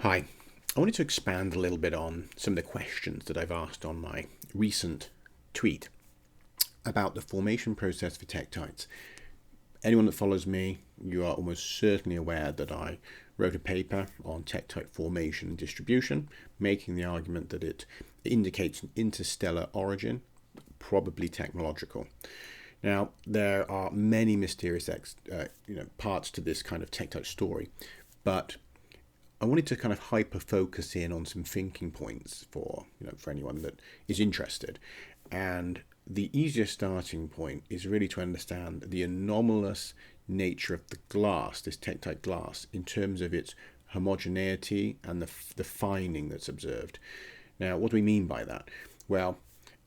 Hi, I wanted to expand a little bit on some of the questions that I've asked on my recent tweet about the formation process for tektites. Anyone that follows me, you are almost certainly aware that I wrote a paper on tektite formation and distribution, making the argument that it indicates an interstellar origin, probably technological. Now, there are many mysterious parts to this kind of tektite story, but I wanted to kind of hyper focus in on some thinking points for anyone that is interested. And the easiest starting point is really to understand the anomalous nature of the glass, this tektite glass, in terms of its homogeneity and the fining that's observed. Now, what do we mean by that? Well,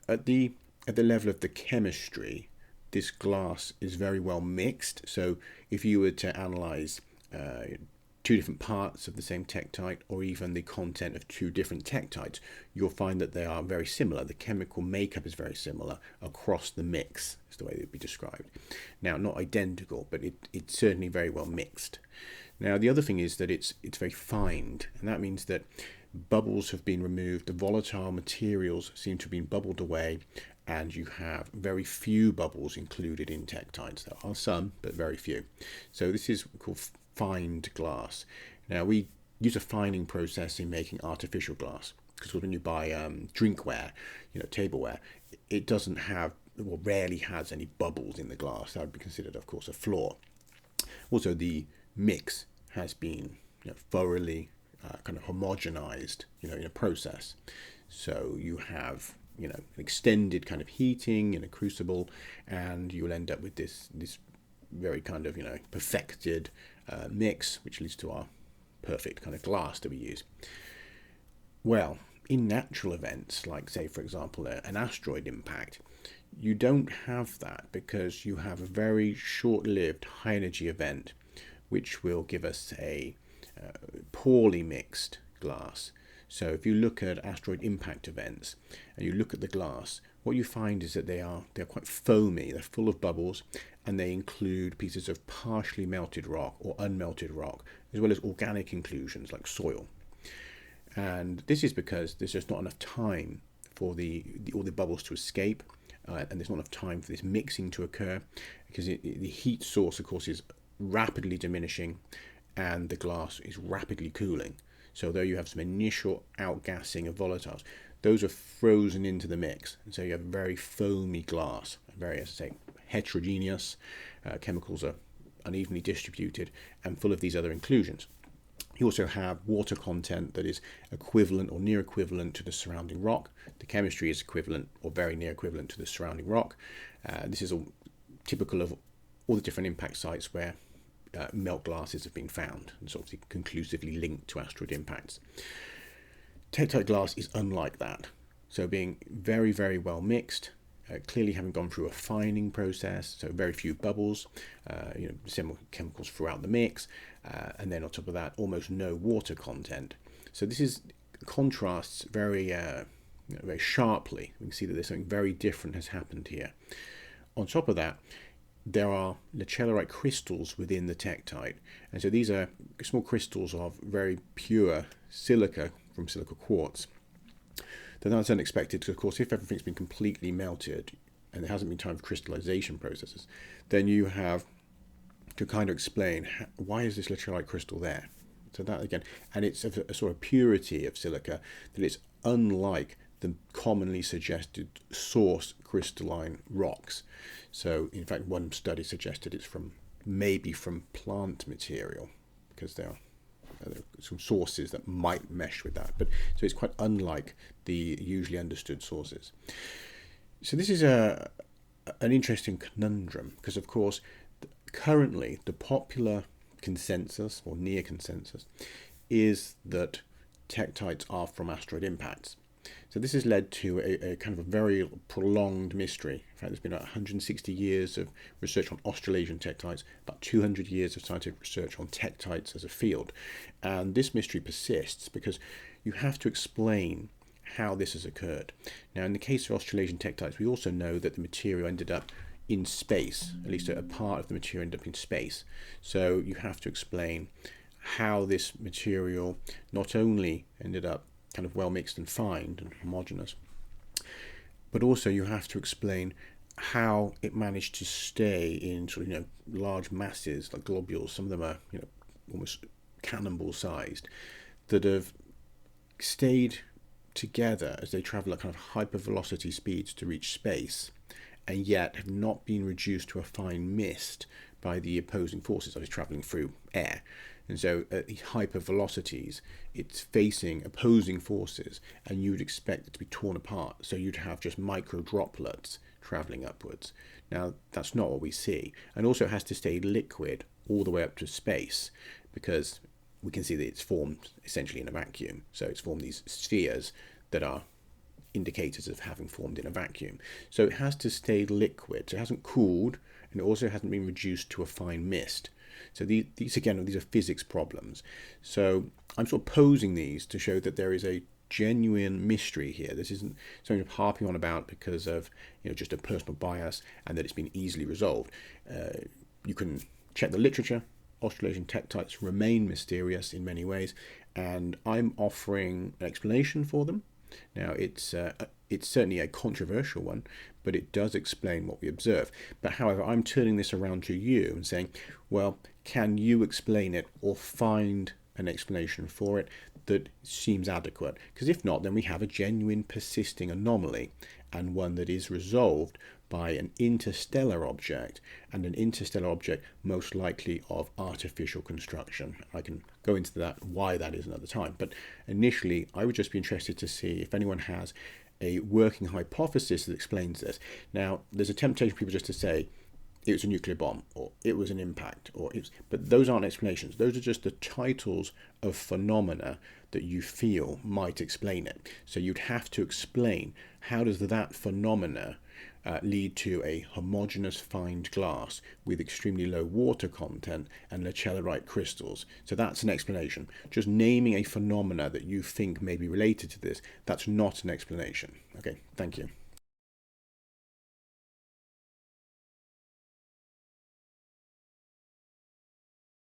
at the level of the chemistry, this glass is very well mixed. So if you were to analyze two different parts of the same tektite, or even the content of two different tektites, you'll find that they are very similar. The chemical makeup is very similar across the mix, is the way it would be described. Now, not identical, but it's certainly very well mixed. Now, the other thing is that it's very fined, and that means that bubbles have been removed, the volatile materials seem to have been bubbled away, and you have very few bubbles included in tektites. There are some, but very few. So this is called fined glass. Now, we use a fining process in making artificial glass, because when you buy drinkware, tableware, it doesn't have, or rarely has, any bubbles in the glass. That would be considered, of course, a flaw. Also, the mix has been thoroughly kind of homogenized, in a process. So you have extended kind of heating in a crucible, and you'll end up with this very kind of perfected mix, which leads to our perfect kind of glass that we use. Well, in natural events, like say for example an asteroid impact, you don't have that, because you have a very short-lived high energy event which will give us a poorly mixed glass. So if you look at asteroid impact events and you look at the glass, what you find is that they're quite foamy, they're full of bubbles, and they include pieces of partially melted rock or unmelted rock, as well as organic inclusions like soil. And this is because there's just not enough time for all the bubbles to escape, and there's not enough time for this mixing to occur, because the heat source, of course, is rapidly diminishing, and the glass is rapidly cooling. So though you have some initial outgassing of volatiles, those are frozen into the mix, and so you have very foamy glass, very, as I say, heterogeneous. Chemicals are unevenly distributed and full of these other inclusions. You also have water content that is equivalent or near equivalent to the surrounding rock. The chemistry is equivalent or very near equivalent to the surrounding rock. This is all typical of all the different impact sites where melt glasses have been found, and it's obviously conclusively linked to asteroid impacts. Tektite glass is unlike that. So being very, very well mixed, clearly having gone through a fining process, so very few bubbles, similar chemicals throughout the mix, and then on top of that, almost no water content. So this contrasts very, very sharply. We can see that there's something very different has happened here. On top of that, there are lacellarite crystals within the tektite, and so these are small crystals of very pure silica from silica quartz. That's unexpected, because of course if everything's been completely melted and there hasn't been time for crystallization processes, then you have to kind of explain why is this lacerite crystal there. So that again, and it's a sort of purity of silica that it's unlike the commonly suggested source crystalline rocks. So in fact, one study suggested it's maybe from plant material, because there are some sources that might mesh with that. But so it's quite unlike the usually understood sources. So this is an interesting conundrum, because of course currently the popular consensus, or near consensus, is that tektites are from asteroid impacts. So this has led to a kind of a very prolonged mystery. In fact, there's been about 160 years of research on Australasian tektites, about 200 years of scientific research on tektites as a field. And this mystery persists because you have to explain how this has occurred. Now, in the case of Australasian tektites, we also know that the material ended up in space, at least a part of the material ended up in space. So you have to explain how this material not only ended up kind of well mixed and fine and homogeneous, but also you have to explain how it managed to stay in sort of large masses like globules. Some of them are almost cannonball sized, that have stayed together as they travel at kind of hypervelocity speeds to reach space, and yet have not been reduced to a fine mist by the opposing forces. I was traveling through air, and so at these hypervelocities it's facing opposing forces, and you'd expect it to be torn apart, so you'd have just micro droplets traveling upwards. Now that's not what we see, and also it has to stay liquid all the way up to space, because we can see that it's formed essentially in a vacuum. So it's formed these spheres that are indicators of having formed in a vacuum. So it has to stay liquid. So it hasn't cooled, and it also hasn't been reduced to a fine mist. So these are physics problems. So I'm sort of posing these to show that there is a genuine mystery here. This isn't something I'm harping on about because of just a personal bias, and that it's been easily resolved. You can check the literature. Australasian tektites remain mysterious in many ways, and I'm offering an explanation for them. Now, it's certainly a controversial one, but it does explain what we observe. But however, I'm turning this around to you and saying, well, can you explain it or find an explanation for it that seems adequate? Because if not, then we have a genuine persisting anomaly, and one that is resolved by an interstellar object, and an interstellar object most likely of artificial construction. I can go into that, why that is another time. But initially, I would just be interested to see if anyone has a working hypothesis that explains this. Now, there's a temptation for people just to say, it was a nuclear bomb, or it was an impact, but those aren't explanations. Those are just the titles of phenomena that you feel might explain it. So you'd have to explain, how does that phenomena lead to a homogeneous fine glass with extremely low water content and lacellarite crystals? So that's an explanation. Just naming a phenomena that you think may be related to this, that's not an explanation. Okay, thank you.